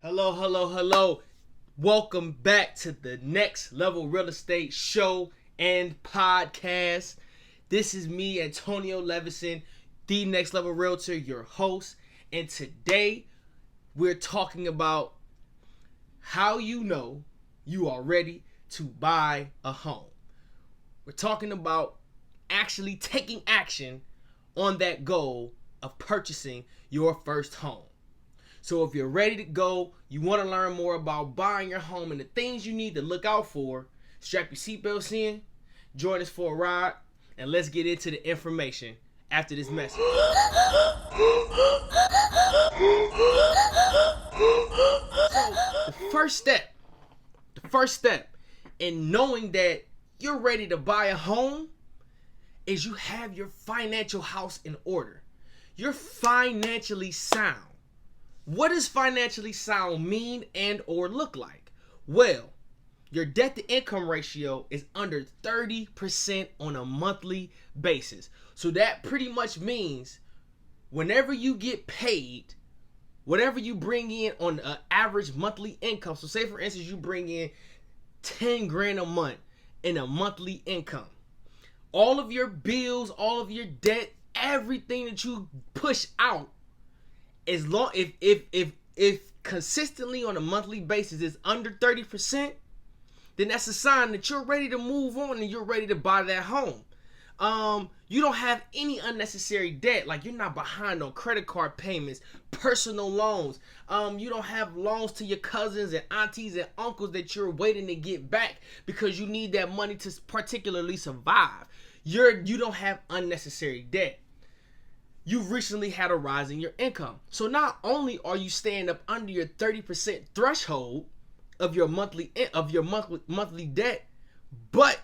Hello, hello, hello. Welcome back to the Next Level Real Estate Show and Podcast. This is me, Antonio Levison, the Next Level Realtor, your host. And today we're talking about how you know you are ready to buy a home. We're talking about actually taking action on that goal of purchasing your first home. So if you're ready to go, you want to learn more about buying your home and the things you need to look out for, strap your seatbelts in, join us for a ride, and let's get into the information after this message. So the first step in knowing that you're ready to buy a home is you have your financial house in order. You're financially sound. What does financially sound mean and or look like? Well, your debt to income ratio is under 30% on a monthly basis. So that pretty much means whenever you get paid, whatever you bring in on an average monthly income. So say for instance, you bring in 10 grand a month in a monthly income. All of your bills, all of your debt, everything that you push out, as long if consistently on a monthly basis is under 30%, then that's a sign that you're ready to move on and you're ready to buy that home. You don't have any unnecessary debt, like you're not behind on credit card payments, personal loans. You don't have loans to your cousins and aunties and uncles that you're waiting to get back because you need that money to particularly survive. You don't have unnecessary debt. You've recently had a rise in your income. So not only are you staying up under your 30% threshold of your monthly debt, but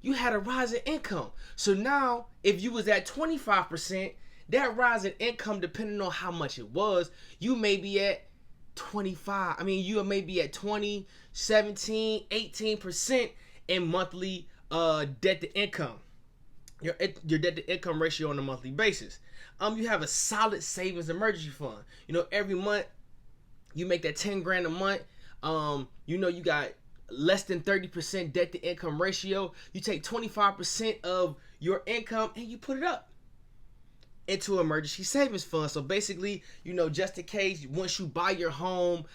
you had a rise in income. So now if you was at 25%, that rise in income, depending on how much it was, you may be at 25. You may be at 20, 17, 18% in monthly debt to income. Your debt to income ratio on a monthly basis. You have a solid savings emergency fund. Every month you make that 10 grand a month. You got less than 30% debt to income ratio. You take 25% of your income and you put it up into emergency savings fund. So basically, just in case once you buy your home,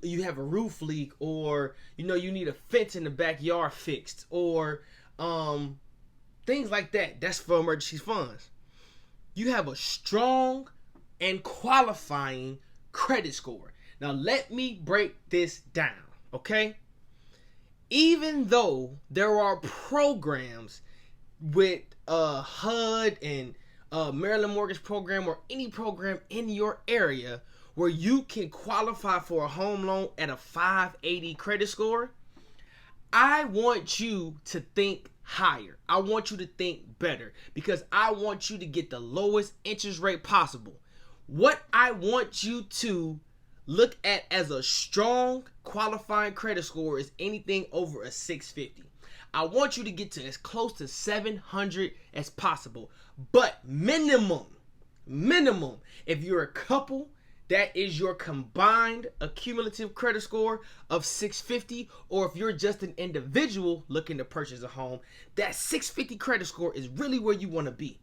you have a roof leak, or you need a fence in the backyard fixed, or things like that. That's for emergency funds. You have a strong and qualifying credit score. Now let me break this down, okay? Even though there are programs with HUD and Maryland Mortgage Program or any program in your area where you can qualify for a home loan at a 580 credit score, I want you to think higher. I want you to think better because I want you to get the lowest interest rate possible. What I want you to look at as a strong qualifying credit score is anything over a 650. I want you to get to as close to 700 as possible. But minimum, if you're a couple, that is your combined accumulative credit score of 650, or if you're just an individual looking to purchase a home, that 650 credit score is really where you want to be.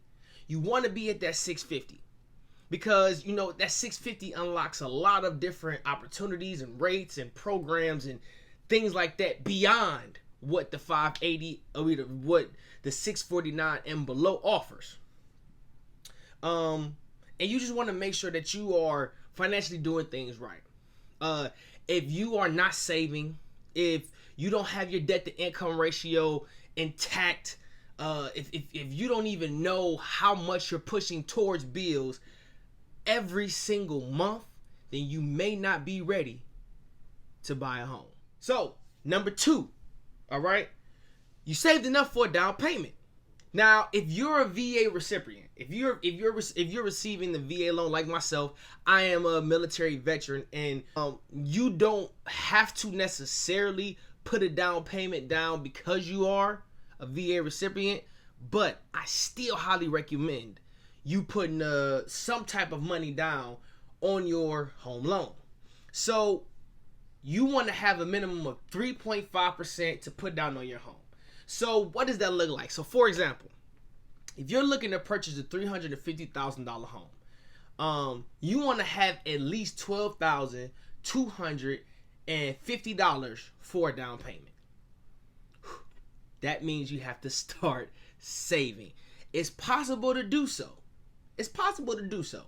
You want to be at that 650 because, that 650 unlocks a lot of different opportunities and rates and programs and things like that beyond what the 580 or what the 649 and below offers. And you just want to make sure that you are financially doing things right. If you are not saving, if you don't have your debt to income ratio intact, if you don't even know how much you're pushing towards bills every single month, then you may not be ready to buy a home. So, number 2, all right, you saved enough for a down payment. Now, if you're a VA recipient, if you're receiving the VA loan like myself, I am a military veteran, and you don't have to necessarily put a down payment down because you are a VA recipient, but I still highly recommend you putting some type of money down on your home loan. So you want to have a minimum of 3.5% to put down on your home. So what does that look like? So for example, if you're looking to purchase a $350,000 home, you want to have at least $12,250 for a down payment. That means you have to start saving. It's possible to do so. It's possible to do so.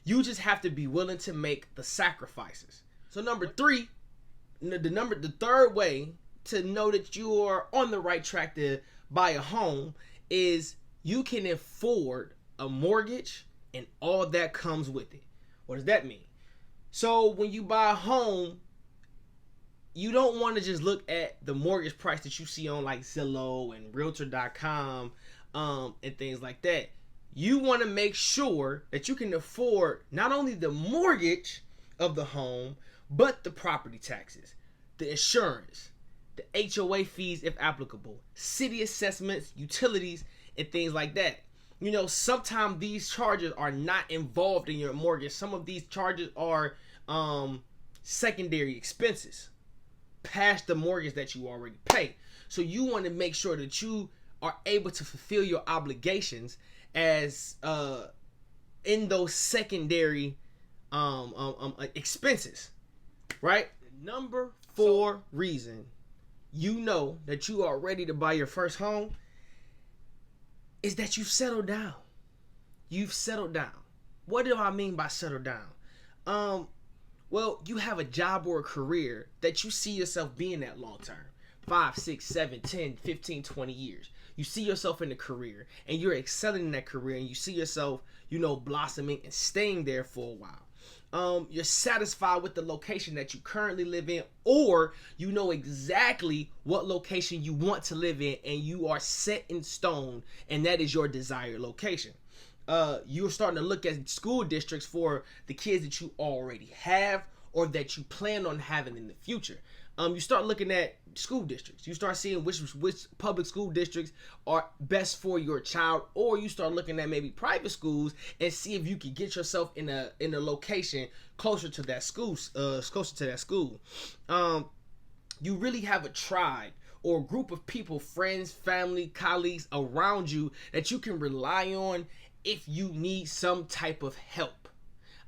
You just have to be willing to make the sacrifices. So number three, the third way to know that you are on the right track to buy a home is you can afford a mortgage and all that comes with it. What does that mean? So when you buy a home, you don't want to just look at the mortgage price that you see on like Zillow and Realtor.com and things like that. You want to make sure that you can afford not only the mortgage of the home, but the property taxes, the insurance, the HOA fees if applicable, city assessments, utilities, and things like that. You know, sometimes these charges are not involved in your mortgage. Some of these charges are secondary expenses past the mortgage that you already pay. So you want to make sure that you are able to fulfill your obligations as in those secondary expenses, right? The number 4 reason you know that you are ready to buy your first home is that you've settled down. You've settled down. What do I mean by settle down? Well, you have a job or a career that you see yourself being at long term. 5, 6, 7, 10, 15, 20 years. You see yourself in the career and you're excelling in that career and you see yourself, blossoming and staying there for a while. You're satisfied with the location that you currently live in, or you know exactly what location you want to live in and you are set in stone and that is your desired location. You're starting to look at school districts for the kids that you already have or that you plan on having in the future. You start looking at school districts. You start seeing which public school districts are best for your child, or you start looking at maybe private schools and see if you can get yourself in a location closer to that school. You really have a tribe or a group of people, friends, family, colleagues around you that you can rely on if you need some type of help.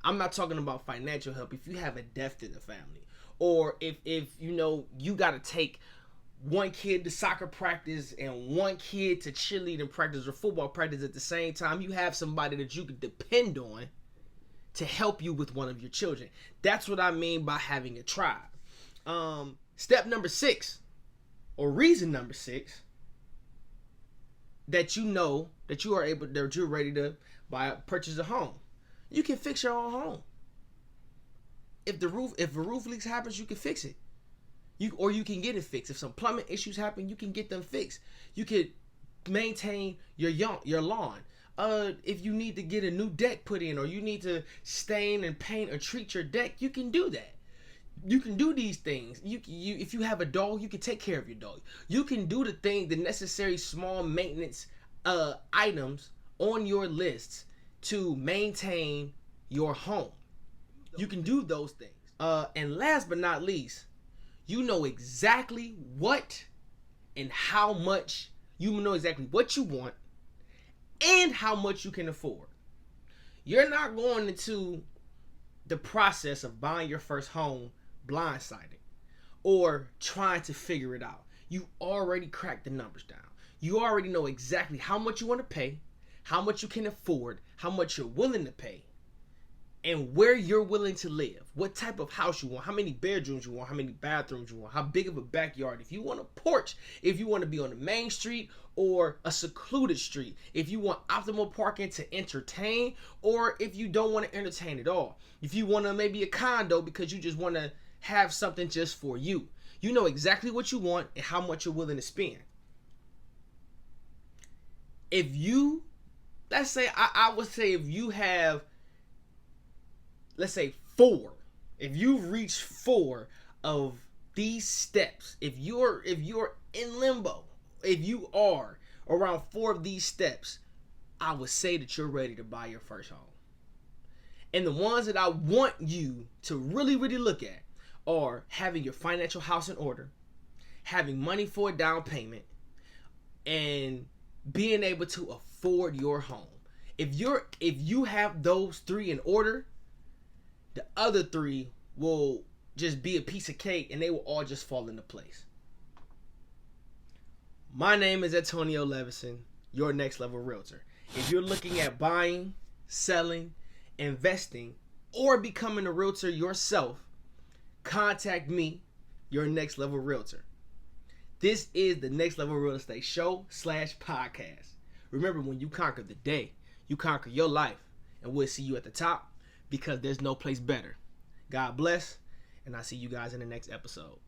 I'm not talking about financial help. If you have a death in the family, or if you got to take one kid to soccer practice and one kid to cheerleading practice or football practice at the same time, you have somebody that you can depend on to help you with one of your children. That's what I mean by having a tribe. Step number 6, or reason number 6, that you know that you're ready to purchase a home. You can fix your own home. If a roof leaks happens, you can fix it. You can get it fixed. If some plumbing issues happen, you can get them fixed. You could maintain your lawn. If you need to get a new deck put in, or you need to stain and paint or treat your deck, you can do that. You can do these things. If you have a dog, you can take care of your dog. You can do the necessary small maintenance items on your lists to maintain your home. You can do those things. And last but not least, you know exactly what and how much, you know exactly what you want and how much you can afford. You're not going into the process of buying your first home blindsided or trying to figure it out. You already cracked the numbers down. You already know exactly how much you want to pay, how much you can afford, how much you're willing to pay, and where you're willing to live, what type of house you want, how many bedrooms you want, how many bathrooms you want, how big of a backyard, if you want a porch, if you want to be on the main street or a secluded street, if you want optimal parking to entertain, or if you don't want to entertain at all, if you want maybe a condo because you just want to have something just for you. You know exactly what you want and how much you're willing to spend. If you, let's say, I would say if you have, let's say 4, if you've reached 4 of these steps, if you're in limbo, if you are around 4 of these steps, I would say that you're ready to buy your first home. And the ones that I want you to really, really look at are having your financial house in order, having money for a down payment, and being able to afford your home. If you have those three in order, the other three will just be a piece of cake and they will all just fall into place. My name is Antonio Levison, your Next Level Realtor. If you're looking at buying, selling, investing, or becoming a realtor yourself, contact me, your Next Level Realtor. This is the Next Level Real Estate Show / podcast. Remember, when you conquer the day, you conquer your life, and we'll see you at the top because there's no place better. God bless, and I'll see you guys in the next episode.